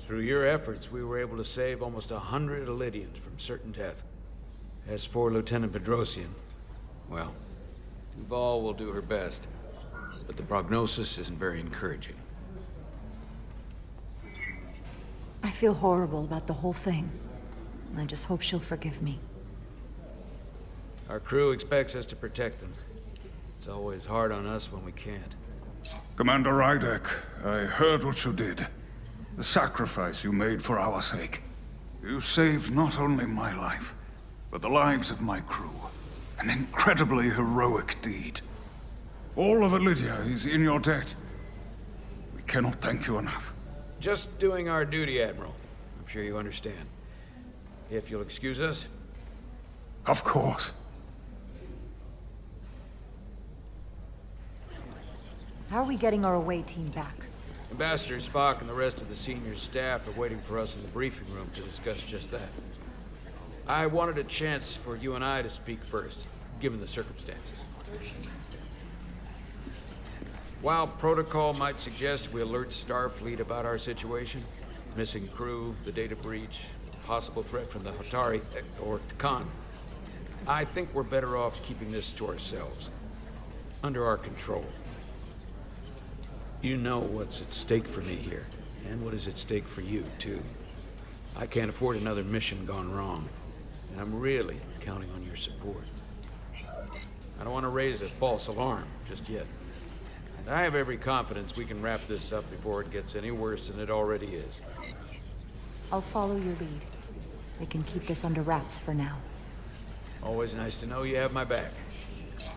Through your efforts, we were able to save almost 100 Elydians from certain death. As for Lieutenant Bedrosian, well, Duval will do her best, but the prognosis isn't very encouraging. I feel horrible about the whole thing. I just hope she'll forgive me. Our crew expects us to protect them. It's always hard on us when we can't. Commander Rydek, I heard what you did. The sacrifice you made for our sake. You saved not only my life, but the lives of my crew. An incredibly heroic deed. All of Elydia is in your debt. We cannot thank you enough. Just doing our duty, Admiral. I'm sure you understand. If you'll excuse us. Of course. How are we getting our away team back? Ambassador Spock and the rest of the senior staff are waiting for us in the briefing room to discuss just that. I wanted a chance for you and I to speak first, given the circumstances. While protocol might suggest we alert Starfleet about our situation, missing crew, the data breach, possible threat from the Hatari, or Khan, I think we're better off keeping this to ourselves, under our control. You know what's at stake for me here, and what is at stake for you, too. I can't afford another mission gone wrong, and I'm really counting on your support. I don't want to raise a false alarm just yet. And I have every confidence we can wrap this up before it gets any worse than it already is. I'll follow your lead. We can keep this under wraps for now. Always nice to know you have my back.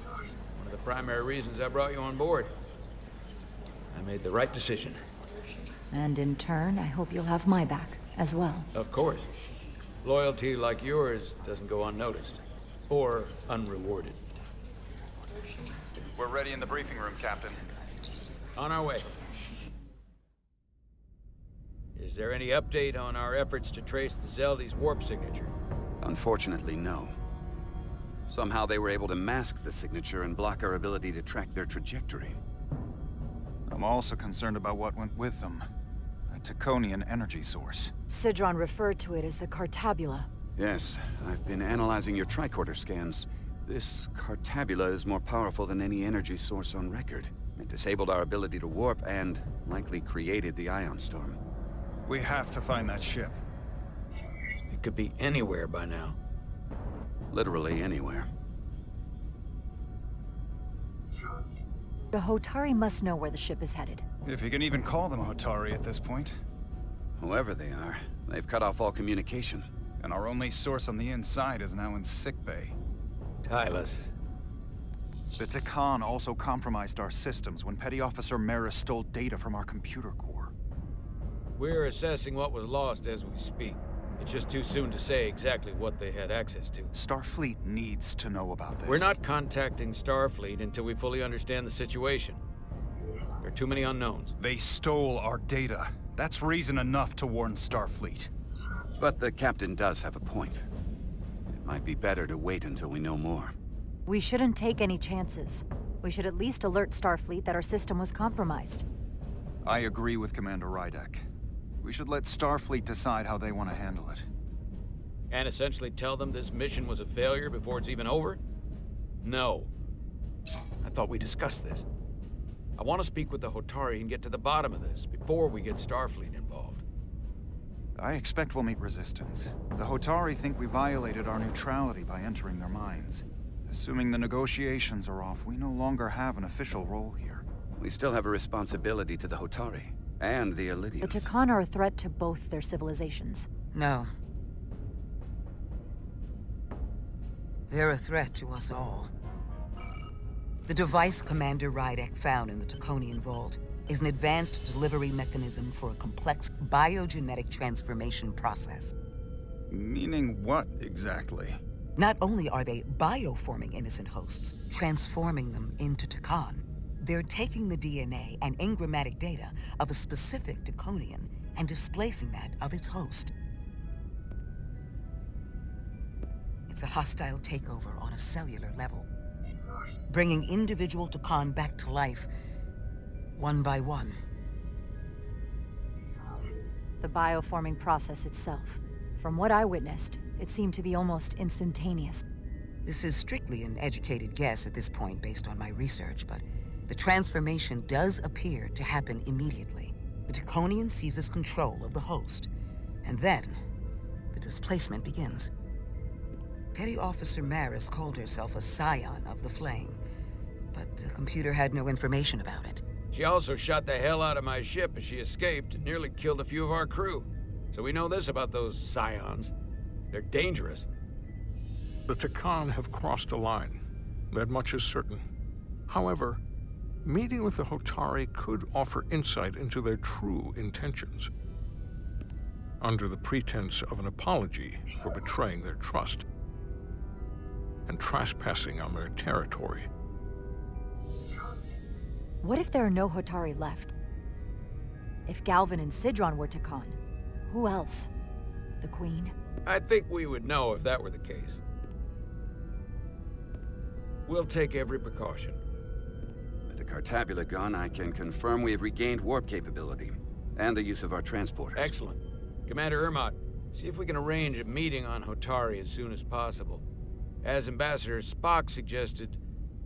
One of the primary reasons I brought you on board. I made the right decision. And in turn, I hope you'll have my back as well. Of course. Loyalty like yours doesn't go unnoticed. Or unrewarded. We're ready in the briefing room, Captain. On our way. Is there any update on our efforts to trace the Zeldy's warp signature? Unfortunately, no. Somehow they were able to mask the signature and block our ability to track their trajectory. I'm also concerned about what went with them. A Taconian energy source. Sidron referred to it as the Cartabula. Yes, I've been analyzing your tricorder scans. This Cartabula is more powerful than any energy source on record. It disabled our ability to warp and likely created the ion storm. We have to find that ship. It could be anywhere by now. Literally anywhere. The Hotari must know where the ship is headed. If you can even call them Hotari at this point. Whoever they are, they've cut off all communication. And our only source on the inside is now in sickbay. Tylus. The Takan also compromised our systems when Petty Officer Maris stole data from our computer core. We're assessing what was lost as we speak. It's just too soon to say exactly what they had access to. Starfleet needs to know about this. We're not contacting Starfleet until we fully understand the situation. There are too many unknowns. They stole our data. That's reason enough to warn Starfleet. But the captain does have a point. It might be better to wait until we know more. We shouldn't take any chances. We should at least alert Starfleet that our system was compromised. I agree with Commander Rydek. We should let Starfleet decide how they want to handle it. And essentially tell them this mission was a failure before it's even over? No. I thought we discussed this. I want to speak with the Hotari and get to the bottom of this before we get Starfleet involved. I expect we'll meet resistance. The Hotari think we violated our neutrality by entering their minds. Assuming the negotiations are off, we no longer have an official role here. We still have a responsibility to the Hotari and the Elydians. The Takan are a threat to both their civilizations. No. They're a threat to us all. The device Commander Rydek found in the Taconian Vault is an advanced delivery mechanism for a complex biogenetic transformation process. Meaning what, exactly? Not only are they bioforming innocent hosts, transforming them into Takan, they're taking the DNA and engrammatic data of a specific Taconian and displacing that of its host. It's a hostile takeover on a cellular level, bringing individual Takan back to life, one by one. the bioforming process itself. From what I witnessed, it seemed to be almost instantaneous. This is strictly an educated guess at this point based on my research, but the transformation does appear to happen immediately. The Draconian seizes control of the host, and then the displacement begins. Petty Officer Maris called herself a scion of the Flame, but the computer had no information about it. She also shot the hell out of my ship as she escaped and nearly killed a few of our crew. So we know this about those Scions. They're dangerous. The Takan have crossed a line. That much is certain. However, meeting with the Hotari could offer insight into their true intentions. Under the pretense of an apology for betraying their trust and trespassing on their territory. What if there are no Hotari left? If Galvin and Sidron were Takan, who else? The Queen? I think we would know if that were the case. We'll take every precaution. With the Cartabula gone, I can confirm we have regained warp capability, and the use of our transporters. Excellent. Commander Ermot, see if we can arrange a meeting on Hotari as soon as possible. As Ambassador Spock suggested,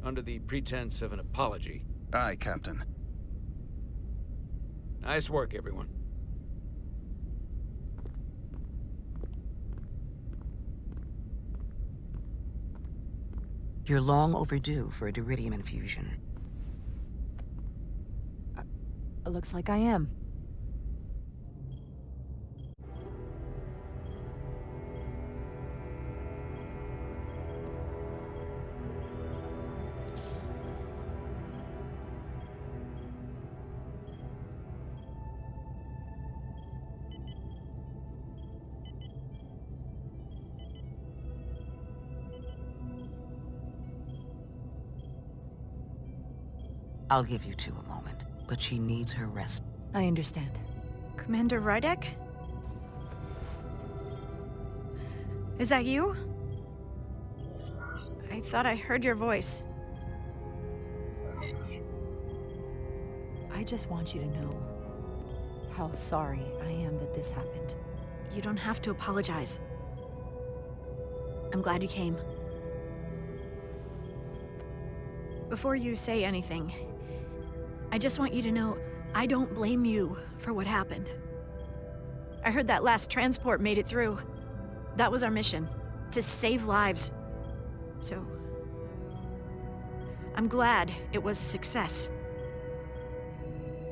under the pretense of an apology. Aye, Captain. Nice work, everyone. You're long overdue for a Duridium infusion. Looks like I am. I'll give you two a moment, but she needs her rest. I understand. Commander Rydek? Is that you? I thought I heard your voice. I just want you to know how sorry I am that this happened. You don't have to apologize. I'm glad you came. Before you say anything, I just want you to know I don't blame you for what happened. I heard that last transport made it through. That was our mission, to save lives. So, I'm glad it was a success.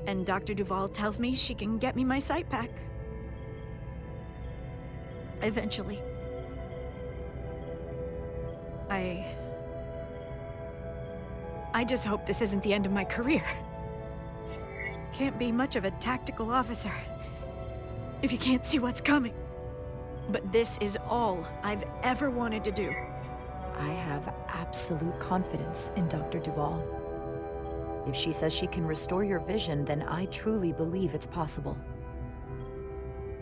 And Dr. Duval tells me she can get me my sight back. Eventually. I just hope this isn't the end of my career. Can't be much of a tactical officer if you can't see what's coming. But this is all I've ever wanted to do. I have absolute confidence in Dr. Duval. If she says she can restore your vision, then I truly believe it's possible.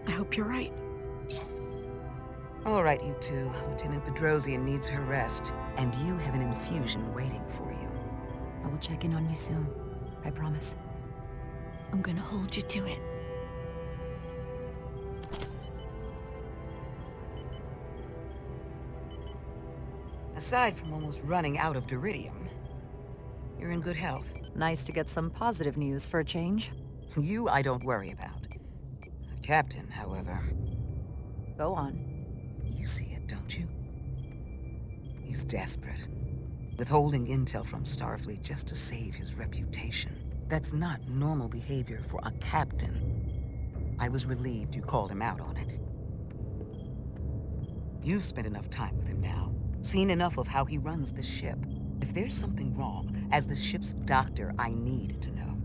I hope you're right. All right, you two. Lieutenant Bedrosian needs her rest, and you have an infusion waiting for you. I will check in on you soon. I promise. I'm gonna hold you to it. Aside from almost running out of Duridium, you're in good health. Nice to get some positive news for a change. You, I don't worry about. The captain, however, Go on. you see it, don't you? He's desperate. Withholding intel from Starfleet just to save his reputation. That's not normal behavior for a captain. I was relieved you called him out on it. You've spent enough time with him now, seen enough of how he runs the ship. If there's something wrong, as the ship's doctor, I need to know.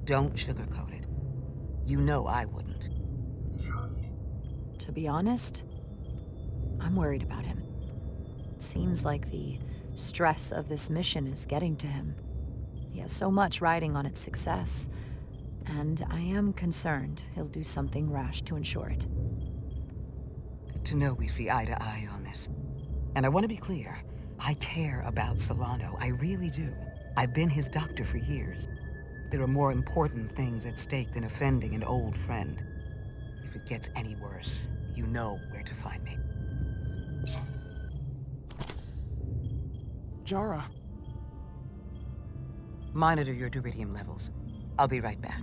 Don't sugarcoat it. You know I wouldn't. To be honest, I'm worried about him. It seems like the stress of this mission is getting to him. He has so much riding on its success, and I am concerned he'll do something rash to ensure it. Good to know we see eye to eye on this. And I want to be clear, I care about Solano, I really do. I've been his doctor for years. There are more important things at stake than offending an old friend. If it gets any worse, you know where to find me. Jara. Monitor your duridium levels. I'll be right back.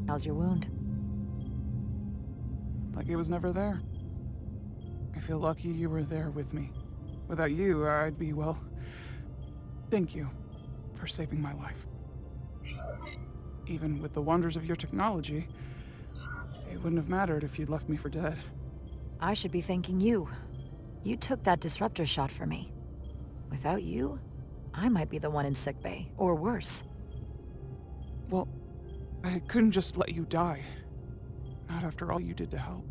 How's your wound? Like it was never there. I feel lucky you were there with me. Without you, I'd be, well... Thank you for saving my life. Even with the wonders of your technology, it wouldn't have mattered if you'd left me for dead. I should be thanking you. You took that disruptor shot for me. Without you, I might be the one in sickbay, or worse. Well, I couldn't just let you die. Not after all you did to help.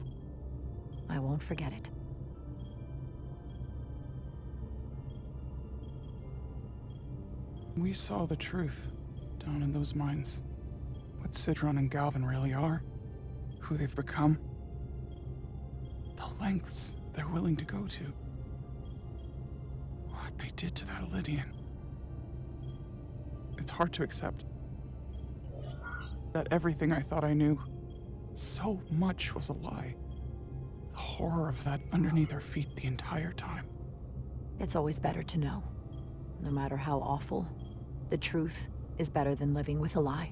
I won't forget it. We saw the truth down in those mines. What Sidron and Galvin really are. Who they've become. The lengths they're willing to go to. What they did to that Lydian. It's hard to accept. That everything I thought I knew, so much was a lie. The horror of that underneath our feet the entire time. It's always better to know. No matter how awful, the truth is better than living with a lie.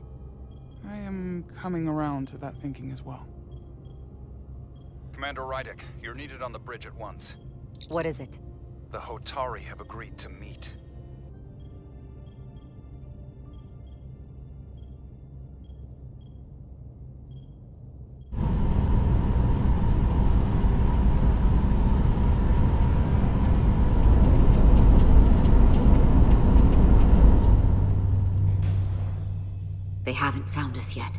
I am coming around to that thinking as well. Commander Rydek, you're needed on the bridge at once. What is it? The Hotari have agreed to meet. They haven't found us yet.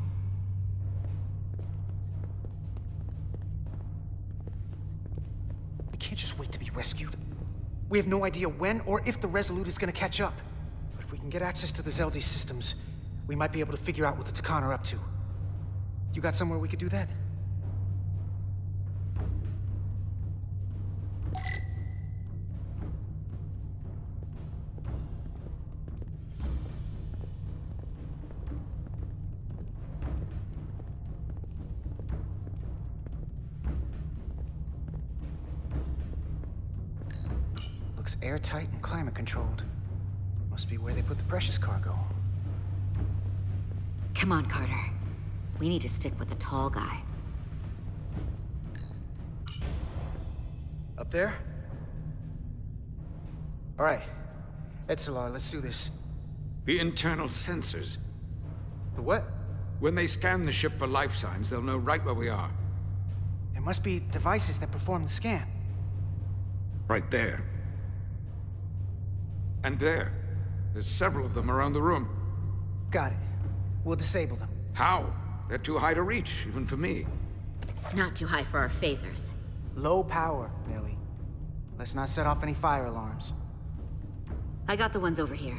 We can't just wait to be rescued. We have no idea when or if the Resolute is gonna catch up. But if we can get access to the Zeldi systems, we might be able to figure out what the Takan are up to. You got somewhere we could do that? Looks airtight and climate controlled. Must be where they put the precious cargo. Come on, Carter. We need to stick with the tall guy. Up there? All right. Etzelar, let's do this. The internal sensors. The what? When they scan the ship for life signs, they'll know right where we are. There must be devices that perform the scan. Right there. And there. There's several of them around the room. Got it. We'll disable them. How? They're too high to reach, even for me. Not too high for our phasers. Low power, Millie. Let's not set off any fire alarms. I got the ones over here.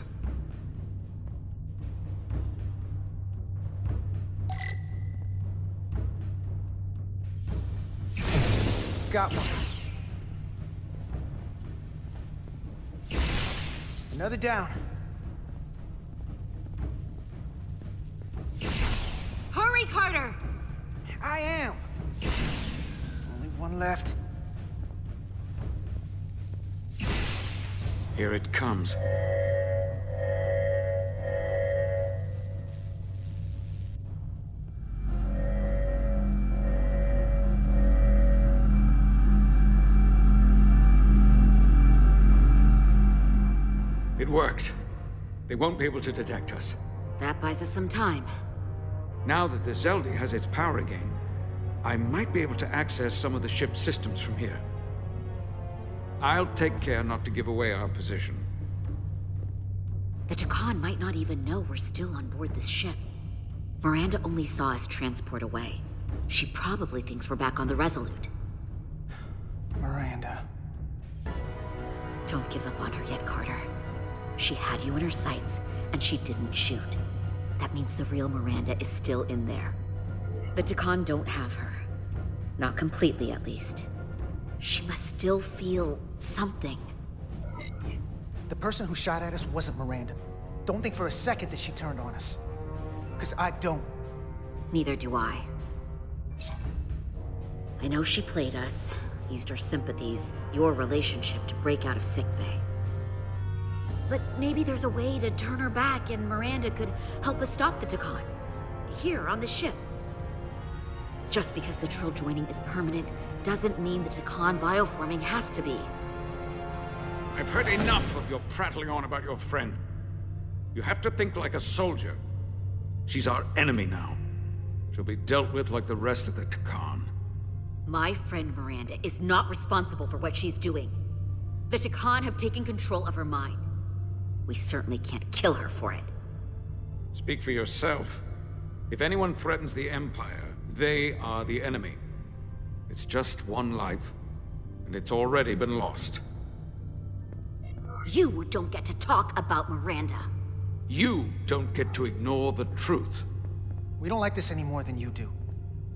Got one. Another down. Hurry, Carter! I am. Only one left. Here it comes. It worked. They won't be able to detect us. That buys us some time. Now that the Zeldi has its power again, I might be able to access some of the ship's systems from here. I'll take care not to give away our position. The Takan might not even know we're still on board this ship. Miranda only saw us transport away. She probably thinks we're back on the Resolute. Miranda. Don't give up on her yet, Carter. She had you in her sights, and she didn't shoot. That means the real Miranda is still in there. The Takan don't have her. Not completely, at least. She must still feel something. The person who shot at us wasn't Miranda. don't think for a second that she turned on us. Because I don't. Neither do I. I know she played us, used her sympathies, your relationship to break out of sickbay. But maybe there's a way to turn her back and Miranda could help us stop the Takan. Here, on the ship. Just because the Trill joining is permanent doesn't mean the Takan bioforming has to be. I've heard enough of your prattling on about your friend. You have to think like a soldier. She's our enemy now. She'll be dealt with like the rest of the Takan. My friend Miranda is not responsible for what she's doing. The Takan have taken control of her mind. We certainly can't kill her for it. Speak for yourself. If anyone threatens the Empire, they are the enemy. It's just one life, and it's already been lost. You don't get to talk about Miranda. You don't get to ignore the truth. We don't like this any more than you do.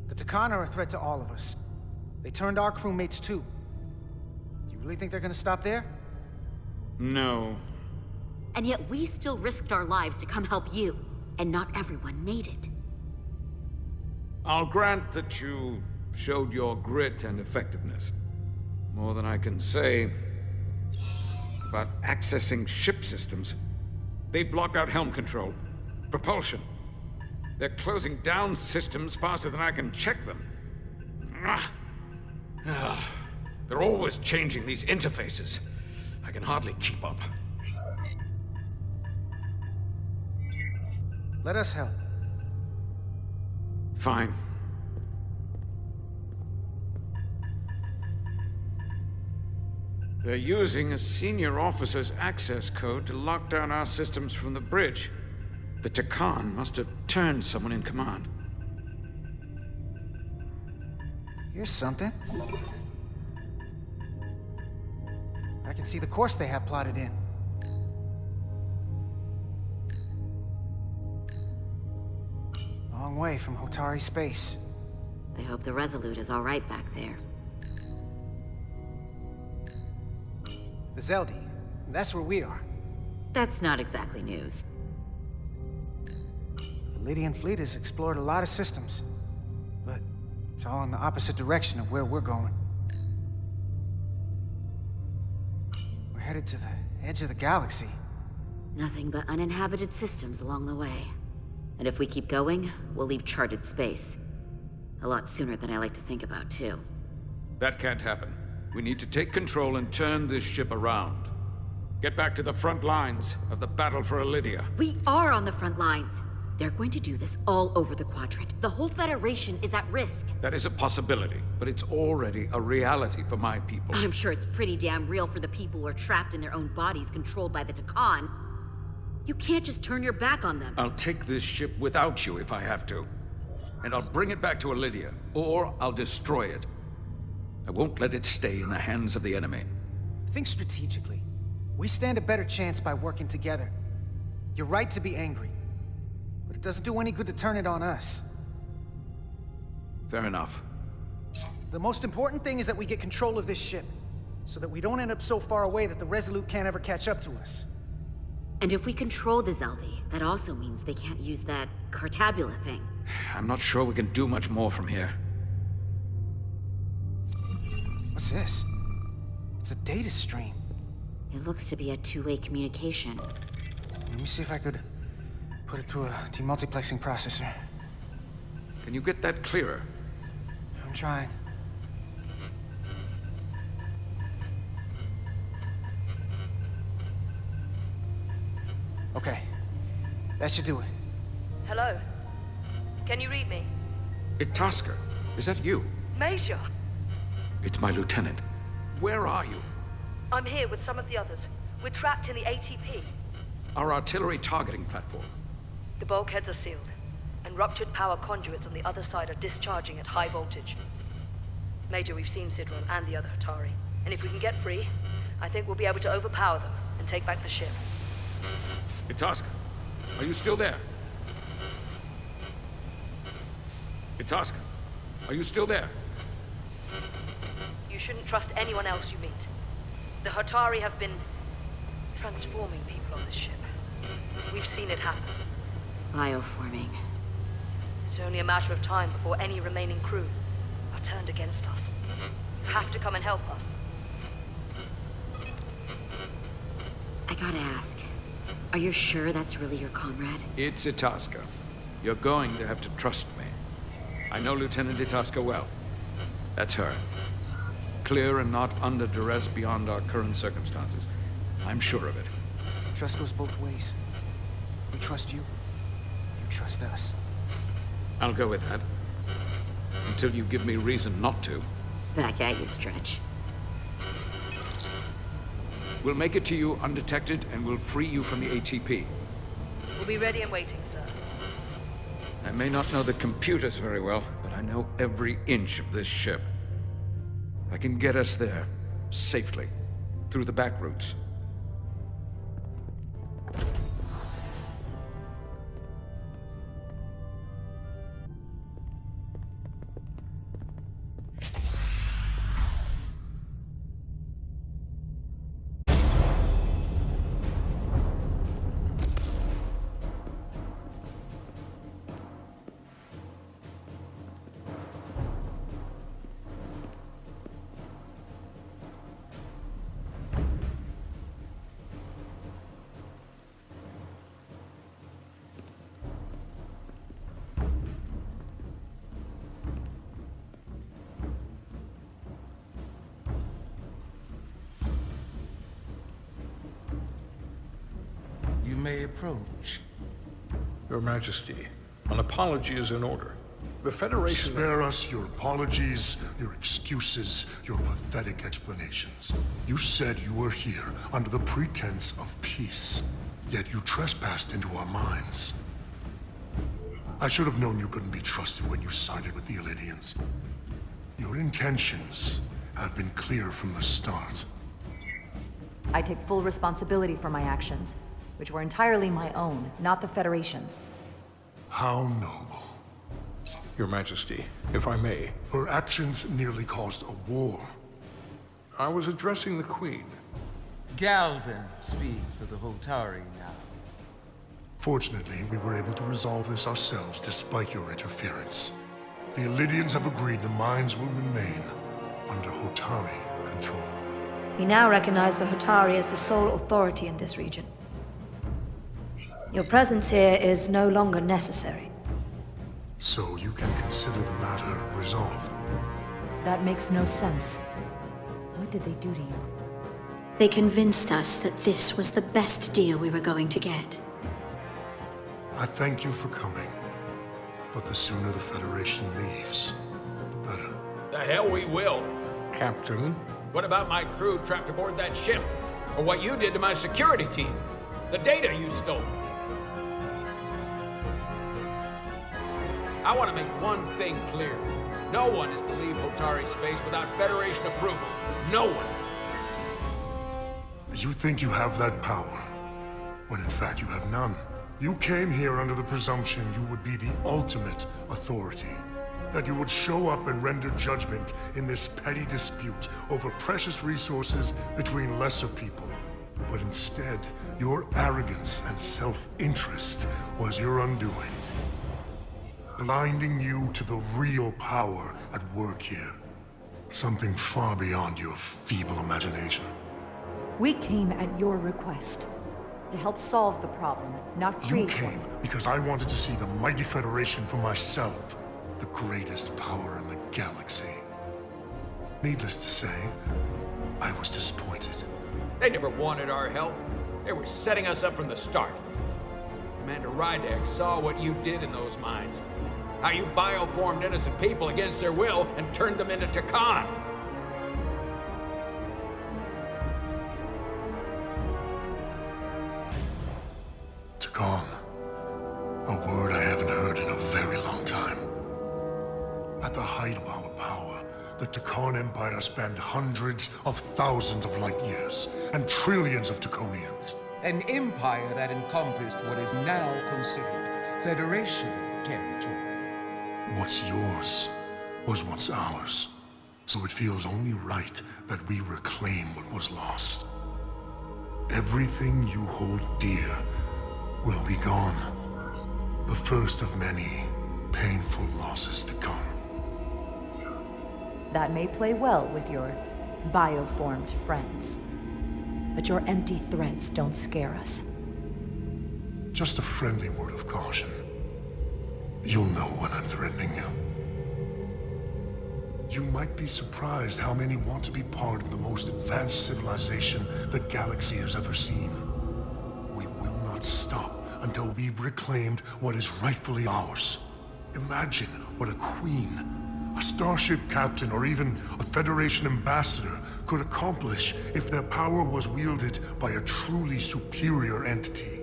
The Takan are a threat to all of us. They turned our crewmates too. Do you really think they're gonna stop there? No. And yet we still risked our lives to come help you, and not everyone made it. I'll grant that you showed your grit and effectiveness. More than I can say about accessing ship systems. They blocked out helm control, propulsion. They're closing down systems faster than I can check them. They're always changing these interfaces. I can hardly keep up. Let us help. Fine. They're using a senior officer's access code to lock down our systems from the bridge. The Takan must have turned someone in command. Here's something. I can see the course they have plotted in. Long way from Hotari space. I hope the Resolute is all right back there. The Zeldi. That's where we are. That's not exactly news. The Lydian fleet has explored a lot of systems, but it's all in the opposite direction of where we're going. We're headed to the edge of the galaxy. Nothing but uninhabited systems along the way. And if we keep going, we'll leave charted space. A lot sooner than I like to think about, too. That can't happen. We need to take control and turn this ship around. Get back to the front lines of the battle for Elydia. We are on the front lines. They're going to do this all over the Quadrant. The whole Federation is at risk. That is a possibility, but it's already a reality for my people. I'm sure it's pretty damn real for the people who are trapped in their own bodies controlled by the Takan. You can't just turn your back on them. I'll take this ship without you if I have to. And I'll bring it back to Elydia, or I'll destroy it. I won't let it stay in the hands of the enemy. Think strategically. We stand a better chance by working together. You're right to be angry, but it doesn't do any good to turn it on us. Fair enough. The most important thing is that we get control of this ship, so that we don't end up so far away that the Resolute can't ever catch up to us. And if we control the Zeldi, that also means they can't use that Cartabula thing. I'm not sure we can do much more from here. What's this? It's a data stream. It looks to be a two-way communication. Let me see if I could put it through a demultiplexing processor. Can you get that clearer? I'm trying. Okay. That should do it. Hello? Can you read me? Itaska, is that you? Major! It's my lieutenant. Where are you? I'm here with some of the others. We're trapped in the ATP. Our artillery targeting platform. The bulkheads are sealed, and ruptured power conduits on the other side are discharging at high voltage. Major, we've seen Sidron and the other Hatari, and if we can get free, I think we'll be able to overpower them and take back the ship. Itaska, are you still there? Itaska, are you still there? You shouldn't trust anyone else you meet. The Hatari have been transforming people on this ship. We've seen it happen. Bioforming. It's only a matter of time before any remaining crew are turned against us. You have to come and help us. I gotta ask, are you sure that's really your comrade? It's Itasca. You're going to have to trust me. I know Lieutenant Itasca well. That's her. Clear and not under duress beyond our current circumstances. I'm sure of it. Trust goes both ways. We trust you. You trust us. I'll go with that. Until you give me reason not to. Back at you, Stretch. We'll make it to you undetected, and we'll free you from the ATP. We'll be ready and waiting, sir. I may not know the computers very well, but I know every inch of this ship. I can get us there, safely, through the back routes. You may approach. Your Majesty, an apology is in order. The Federation... Spare us your apologies, your excuses, your pathetic explanations. You said you were here under the pretense of peace, yet you trespassed into our minds. I should have known you couldn't be trusted when you sided with the Illidians. Your intentions have been clear from the start. I take full responsibility for my actions, which were entirely my own, not the Federation's. How noble. Your Majesty, if I may. Her actions nearly caused a war. I was addressing the Queen. Galvin speaks for the Hotari now. Fortunately, we were able to resolve this ourselves despite your interference. The Illidians have agreed the mines will remain under Hotari control. We now recognize the Hotari as the sole authority in this region. Your presence here is no longer necessary. So you can consider the matter resolved. That makes no sense. What did they do to you? They convinced us that this was the best deal we were going to get. I thank you for coming, but the sooner the Federation leaves, the better. The hell we will. Captain? What about my crew trapped aboard that ship? Or what you did to my security team? The data you stole? I want to make one thing clear. No one is to leave Hotari space without Federation approval. No one. You think you have that power, when in fact you have none. You came here under the presumption you would be the ultimate authority. That you would show up and render judgment in this petty dispute over precious resources between lesser people. But instead, your arrogance and self-interest was your undoing. Blinding you to the real power at work here. Something far beyond your feeble imagination. We came at your request. To help solve the problem, not create You came one. because I wanted to see the mighty Federation for myself. The greatest power in the galaxy. Needless to say, I was disappointed. They never wanted our help. They were setting us up from the start. Commander Rydek saw what you did in those mines. How you bioformed innocent people against their will and turned them into Takan. Takan. A word I haven't heard in a very long time. At the height of our power, the Takan Empire spanned hundreds of thousands of light years and trillions of Taconians. An empire that encompassed what is now considered Federation territory. What's yours was once ours, so it feels only right that we reclaim what was lost. Everything you hold dear will be gone. The first of many painful losses to come. That may play well with your bioformed friends. But your empty threats don't scare us. Just a friendly word of caution. You'll know when I'm threatening you. You might be surprised how many want to be part of the most advanced civilization the galaxy has ever seen. We will not stop until we've reclaimed what is rightfully ours. Imagine what a queen, a starship captain, or even a Federation ambassador could accomplish if their power was wielded by a truly superior entity.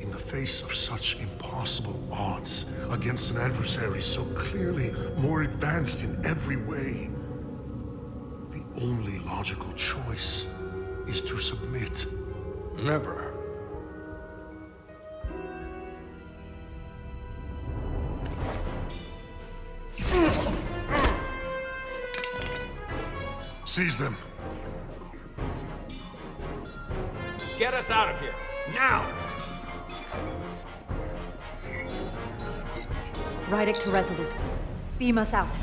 In the face of such impossible odds against an adversary so clearly more advanced in every way, the only logical choice is to submit. Never. Seize them. Get us out of here, now! Ride it to Resolute. Beam us out.